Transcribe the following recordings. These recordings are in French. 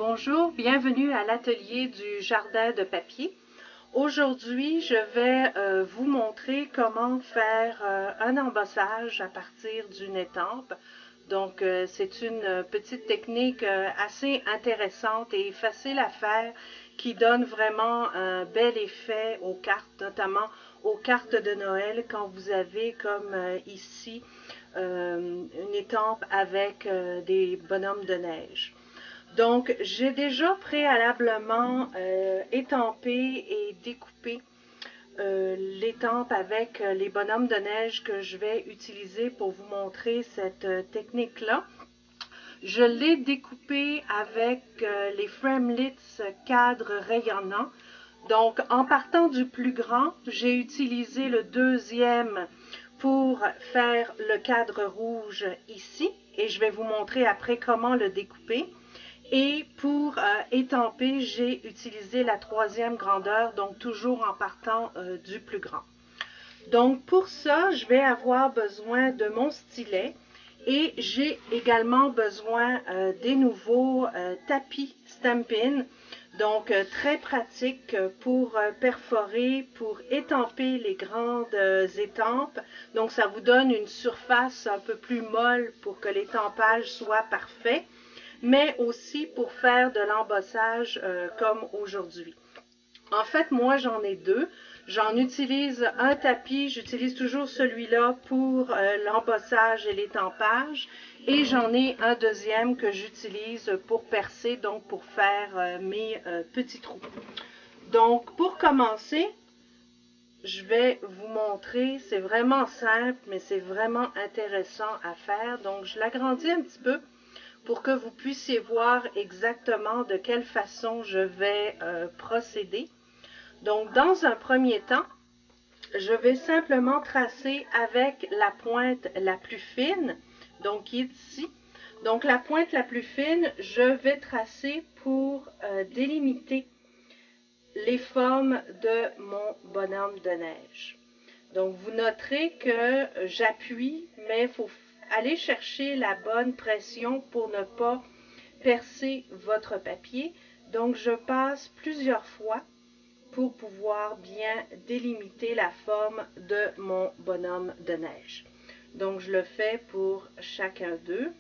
Bonjour, bienvenue à l'atelier du jardin de papier. Aujourd'hui, je vais vous montrer comment faire un embossage à partir d'une étampe. Donc, c'est une petite technique assez intéressante et facile à faire qui donne vraiment un bel effet aux cartes, notamment aux cartes de Noël quand vous avez comme ici une étampe avec des bonhommes de neige. Donc, j'ai déjà préalablement étampé et découpé l'étampe avec les bonhommes de neige que je vais utiliser pour vous montrer cette technique-là. Je l'ai découpé avec les Framelits cadres rayonnants. Donc, en partant du plus grand, j'ai utilisé le deuxième pour faire le cadre rouge ici. Et je vais vous montrer après comment le découper. Et pour étamper, j'ai utilisé la troisième grandeur, donc toujours en partant du plus grand. Donc pour ça, je vais avoir besoin de mon stylet et j'ai également besoin des nouveaux tapis Stampin'. Donc très pratique pour perforer, pour étamper les grandes étampes. Donc ça vous donne une surface un peu plus molle pour que l'étampage soit parfait, mais aussi pour faire de l'embossage comme aujourd'hui. En fait, moi, j'en ai deux. J'en utilise un tapis, j'utilise toujours celui-là pour l'embossage et l'étampage. Et j'en ai un deuxième que j'utilise pour percer, donc pour faire mes petits trous. Donc, pour commencer, je vais vous montrer, c'est vraiment simple, mais c'est vraiment intéressant à faire. Donc, je l'agrandis un petit peu pour que vous puissiez voir exactement de quelle façon je vais procéder. Donc, dans un premier temps, je vais simplement tracer avec la pointe la plus fine, donc qui est ici. Donc, la pointe la plus fine, je vais tracer pour délimiter les formes de mon bonhomme de neige. Donc, vous noterez que j'appuie, mais il faut aller chercher la bonne pression pour ne pas percer votre papier. Donc, je passe plusieurs fois pour pouvoir bien délimiter la forme de mon bonhomme de neige. Donc, je le fais pour chacun d'eux.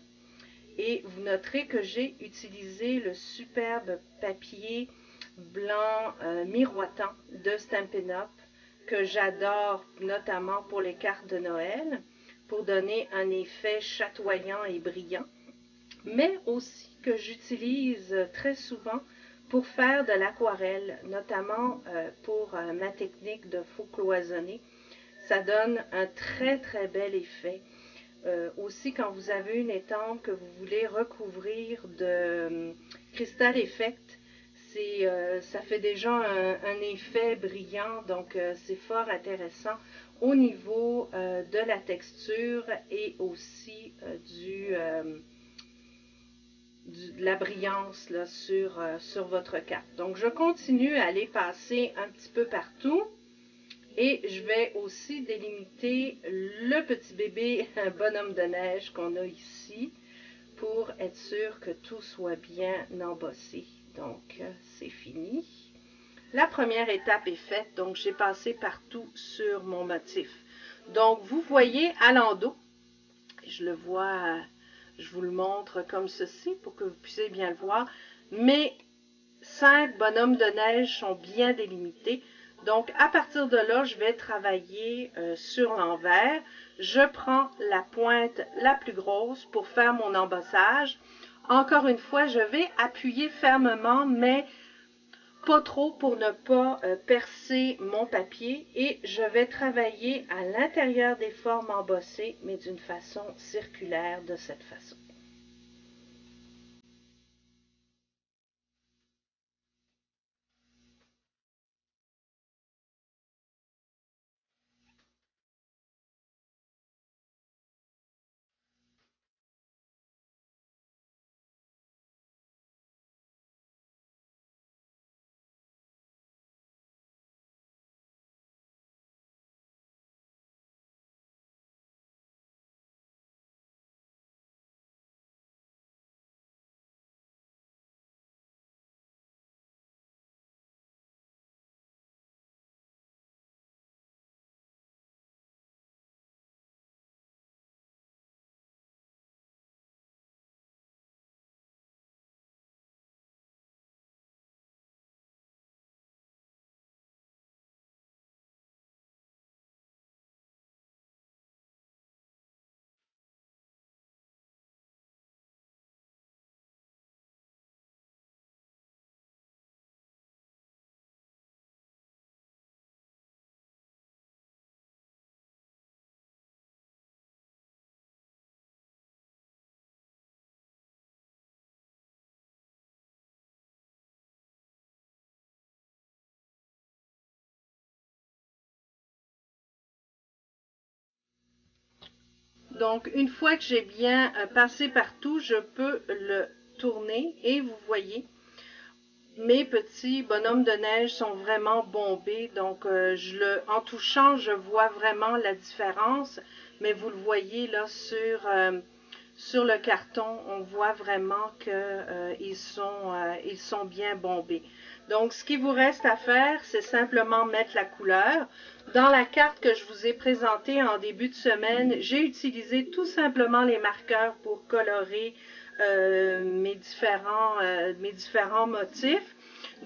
Et vous noterez que j'ai utilisé le superbe papier blanc miroitant de Stampin' Up! Que j'adore notamment pour les cartes de Noël, pour donner un effet chatoyant et brillant, mais aussi que j'utilise très souvent pour faire de l'aquarelle, notamment pour ma technique de faux cloisonné. Ça donne un très très bel effet. Aussi, quand vous avez une étampe que vous voulez recouvrir de Crystal Effect, ça fait déjà un effet brillant, donc c'est fort intéressant au niveau de la texture et aussi de la brillance là, sur votre carte. Donc, je continue à les passer un petit peu partout. Et je vais aussi délimiter le petit bébé bonhomme de neige qu'on a ici pour être sûr que tout soit bien embossé. Donc, c'est fini. La première étape est faite, donc j'ai passé partout sur mon motif. Donc, vous voyez à l'endos, je le vois, je vous le montre comme ceci pour que vous puissiez bien le voir. Mes 5 bonhommes de neige sont bien délimités. Donc, à partir de là, je vais travailler sur l'envers. Je prends la pointe la plus grosse pour faire mon embossage. Encore une fois, je vais appuyer fermement, mais pas trop pour ne pas percer mon papier. Et je vais travailler à l'intérieur des formes embossées, mais d'une façon circulaire de cette façon. Donc, une fois que j'ai bien passé partout, je peux le tourner et vous voyez, mes petits bonhommes de neige sont vraiment bombés. Donc, en touchant, je vois vraiment la différence. Mais vous le voyez là sur le carton, on voit vraiment qu'ils sont bien bombés. Donc, ce qu'il vous reste à faire, c'est simplement mettre la couleur. Dans la carte que je vous ai présentée en début de semaine, j'ai utilisé tout simplement les marqueurs pour colorer mes différents motifs.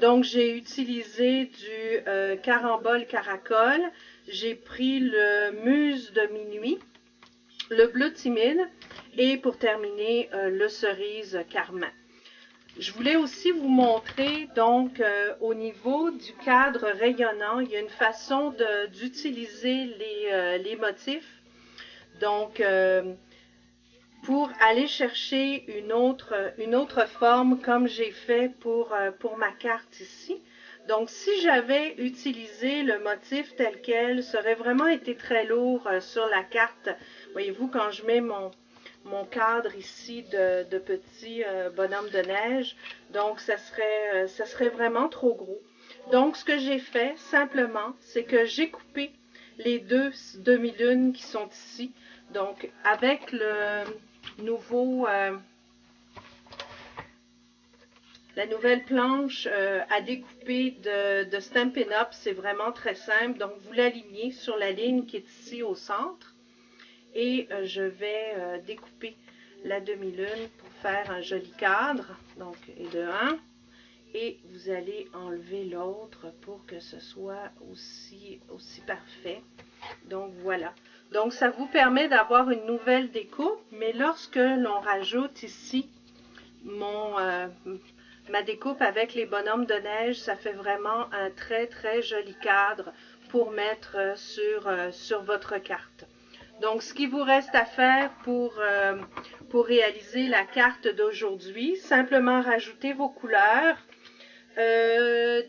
Donc, j'ai utilisé du carambole caracole. J'ai pris le muse de minuit, le bleu timide et pour terminer, le cerise carmin. Je voulais aussi vous montrer, donc, au niveau du cadre rayonnant, il y a une façon d'utiliser les motifs. Donc, pour aller chercher une autre forme, comme j'ai fait pour ma carte ici. Donc, si j'avais utilisé le motif tel quel, ça aurait vraiment été très lourd sur la carte. Voyez-vous, quand je mets mon cadre ici de petits bonhommes de neige. Donc, ça serait vraiment trop gros. Donc, ce que j'ai fait, simplement, c'est que j'ai coupé les deux demi-lunes qui sont ici. Donc, avec le nouveau... la nouvelle planche à découper de Stampin' Up, c'est vraiment très simple. Donc, vous l'alignez sur la ligne qui est ici au centre. Et je vais découper la demi-lune pour faire un joli cadre. Donc, et de 1. Et vous allez enlever l'autre pour que ce soit aussi parfait. Donc, voilà. Donc, ça vous permet d'avoir une nouvelle découpe. Mais lorsque l'on rajoute ici ma découpe avec les bonhommes de neige, ça fait vraiment un très, très joli cadre pour mettre sur votre carte. Donc, ce qu'il vous reste à faire pour réaliser la carte d'aujourd'hui, simplement rajouter vos couleurs,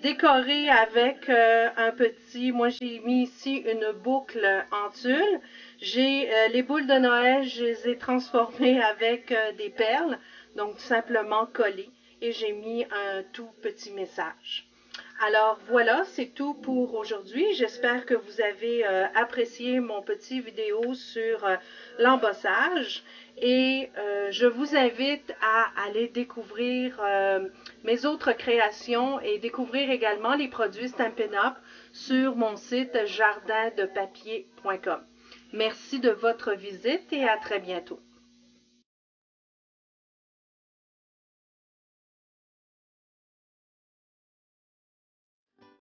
décorer avec un petit, moi j'ai mis ici une boucle en tulle. J'ai les boules de Noël, je les ai transformées avec des perles, donc tout simplement collées, et j'ai mis un tout petit message. Alors voilà, c'est tout pour aujourd'hui. J'espère que vous avez apprécié mon petit vidéo sur l'embossage et je vous invite à aller découvrir mes autres créations et découvrir également les produits Stampin' Up sur mon site jardindepapier.com. Merci de votre visite et à très bientôt.